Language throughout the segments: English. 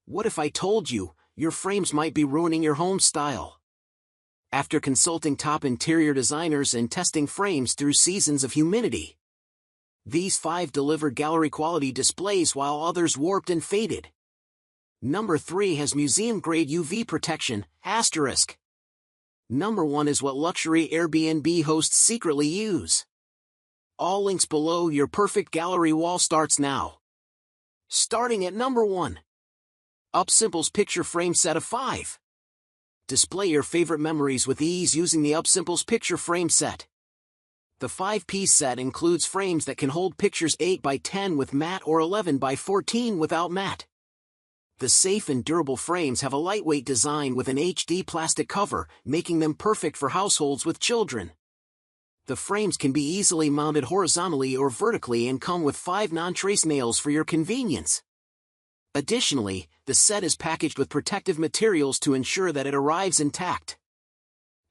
What if I told you, your frames might be ruining your home style? After consulting top interior designers and testing frames through seasons of humidity, these 5 delivered gallery-quality displays while others warped and faded. Number 3 has museum-grade UV protection, asterisk. Number 1 is what luxury Airbnb hosts secretly use. All links below. Your perfect gallery wall starts now. Starting at number 1. Upsimples Picture Frame Set of 5. Display your favorite memories with ease using the Upsimples Picture Frame Set. The 5-piece set includes frames that can hold pictures 8 by 10 with matte or 11 by 14 without matte. The safe and durable frames have a lightweight design with an HD plastic cover, making them perfect for households with children. The frames can be easily mounted horizontally or vertically and come with 5 non-trace nails for your convenience. Additionally, the set is packaged with protective materials to ensure that it arrives intact.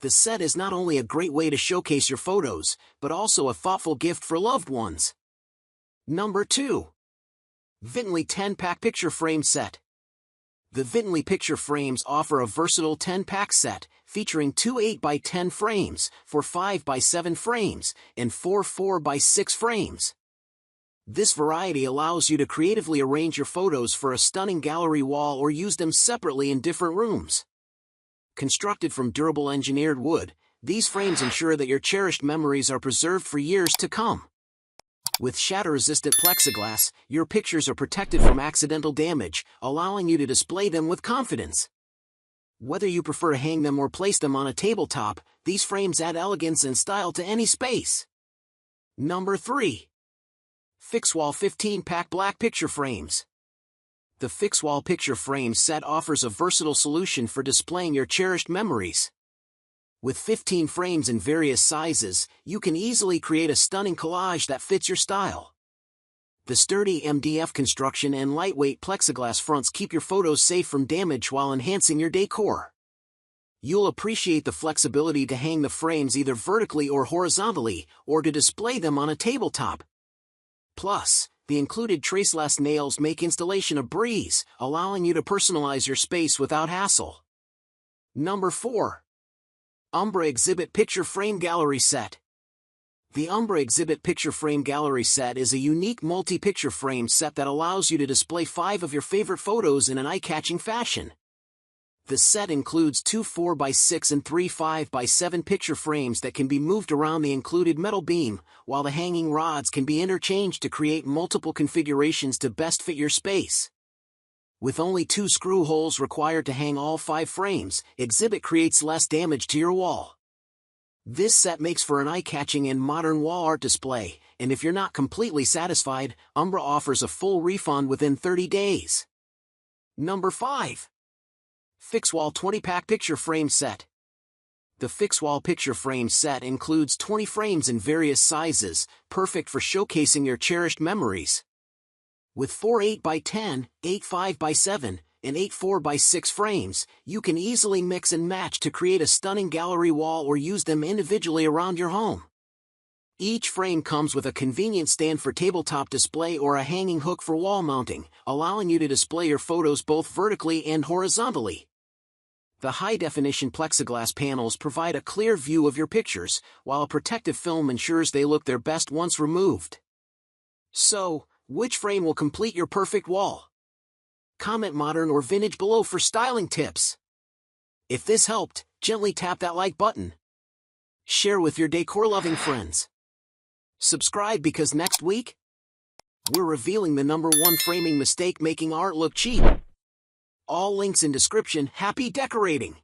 The set is not only a great way to showcase your photos, but also a thoughtful gift for loved ones. Number 2. Vittanly 10-pack Picture Frame Set. The Vittanly picture frames offer a versatile 10-pack set, featuring 2 8 by 10 frames, 4 5 by 7 frames, and 4 4 by 6 frames. This variety allows you to creatively arrange your photos for a stunning gallery wall or use them separately in different rooms. Constructed from durable engineered wood, these frames ensure that your cherished memories are preserved for years to come. With shatter-resistant plexiglass, your pictures are protected from accidental damage, allowing you to display them with confidence. Whether you prefer to hang them or place them on a tabletop, these frames add elegance and style to any space. Number 3. Fixwal 15-pack Black Picture Frames. The Fixwal Picture Frame Set offers a versatile solution for displaying your cherished memories. With 15 frames in various sizes, you can easily create a stunning collage that fits your style. The sturdy MDF construction and lightweight plexiglass fronts keep your photos safe from damage while enhancing your decor. You'll appreciate the flexibility to hang the frames either vertically or horizontally, or to display them on a tabletop. Plus, the included traceless nails make installation a breeze, allowing you to personalize your space without hassle. Number 4. Umbra Exhibit Picture Frame Gallery Set. The Umbra Exhibit Picture Frame Gallery Set is a unique multi-picture frame set that allows you to display 5 of your favorite photos in an eye-catching fashion. The set includes 2 4 by 6 and 3 5 by 7 picture frames that can be moved around the included metal beam, while the hanging rods can be interchanged to create multiple configurations to best fit your space. With only 2 screw holes required to hang all 5 frames, Exhibit creates less damage to your wall. This set makes for an eye-catching and modern wall art display, and if you're not completely satisfied, Umbra offers a full refund within 30 days. Number 5. Fixwal 20-pack Picture Frame Set. The Fixwal Picture Frame Set includes 20 frames in various sizes, perfect for showcasing your cherished memories. With 4 8 by 10, 8 5 by 7, and 8 4 by 6 frames, you can easily mix and match to create a stunning gallery wall or use them individually around your home. Each frame comes with a convenient stand for tabletop display or a hanging hook for wall mounting, allowing you to display your photos both vertically and horizontally. The high-definition plexiglass panels provide a clear view of your pictures, while a protective film ensures they look their best once removed. So, which frame will complete your perfect wall? Comment modern or vintage below for styling tips. If this helped, gently tap that like button. Share with your decor-loving friends. Subscribe because next week, we're revealing the number 1 framing mistake making art look cheap. All links in description. Happy decorating!